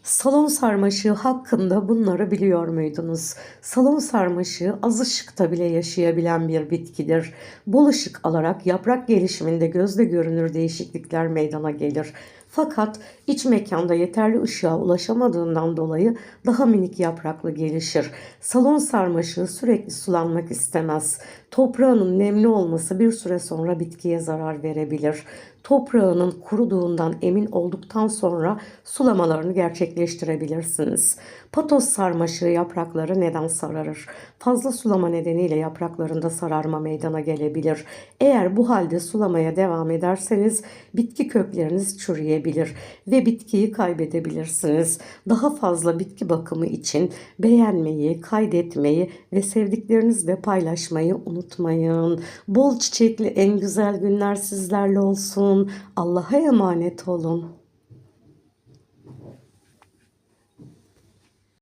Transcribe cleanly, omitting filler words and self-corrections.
Salon sarmaşığı hakkında bunları biliyor muydunuz? Salon sarmaşığı az ışıkta bile yaşayabilen bir bitkidir. Bol ışık alarak yaprak gelişiminde gözle görünür değişiklikler meydana gelir. Fakat iç mekanda yeterli ışığa ulaşamadığından dolayı daha minik yapraklı gelişir. Salon sarmaşığı sürekli sulanmak istemez. Toprağının nemli olması bir süre sonra bitkiye zarar verebilir. Toprağının kuruduğundan emin olduktan sonra sulamalarını gerçekleştirebilirsiniz. Patos sarmaşığı yaprakları neden sararır? Fazla sulama nedeniyle yapraklarında sararma meydana gelebilir. Eğer bu halde sulamaya devam ederseniz bitki kökleriniz çürüyebilir ve bitkiyi kaybedebilirsiniz. Daha fazla bitki bakımı için beğenmeyi, kaydetmeyi ve sevdiklerinizle paylaşmayı unutmayın. Bol çiçekli en güzel günler sizlerle olsun. Allah'a emanet olun.